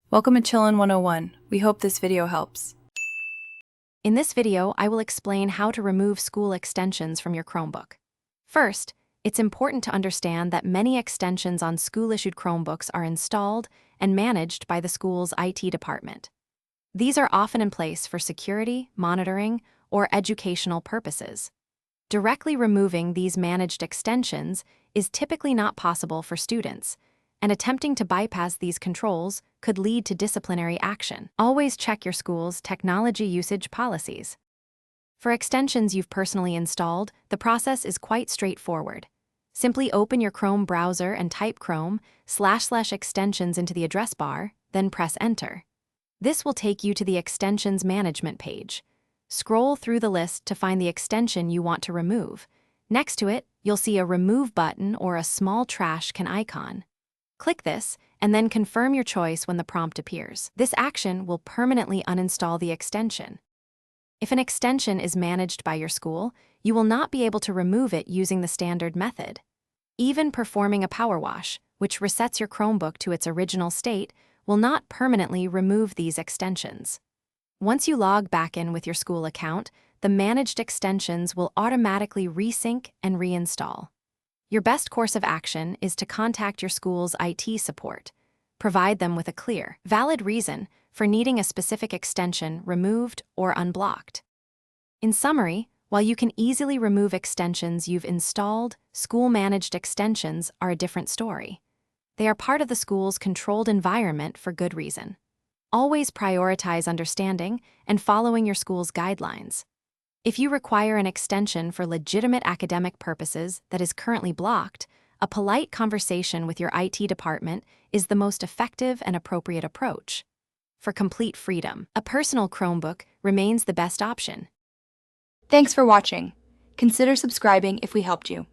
Welcome to Chillin' 101. We hope this video helps. In this video, I will explain how to remove school extensions from your Chromebook. First, it's important to understand that many extensions on school-issued Chromebooks are installed and managed by the school's IT department. These are often in place for security, monitoring, or educational purposes. Directly removing these managed extensions is typically not possible for students, and attempting to bypass these controls could lead to disciplinary action. Always check your school's technology usage policies. For extensions you've personally installed, the process is quite straightforward. Simply open your Chrome browser and type Chrome//extensions into the address bar, then press Enter. This will take you to the Extensions Management page. Scroll through the list to find the extension you want to remove. Next to it, you'll see a Remove button or a small trash can icon. Click this, and then confirm your choice when the prompt appears. This action will permanently uninstall the extension. If an extension is managed by your school, you will not be able to remove it using the standard method. Even performing a power wash, which resets your Chromebook to its original state, will not permanently remove these extensions. Once you log back in with your school account, the managed extensions will automatically resync and reinstall. Your best course of action is to contact your school's IT support. Provide them with a clear, valid reason for needing a specific extension removed or unblocked. In summary, while you can easily remove extensions you've installed, school-managed extensions are a different story. They are part of the school's controlled environment for good reason. Always prioritize understanding and following your school's guidelines. If you require an extension for legitimate academic purposes that is currently blocked, a polite conversation with your IT department is the most effective and appropriate approach. For complete freedom, a personal Chromebook remains the best option. Thanks for watching. Consider subscribing if we helped you.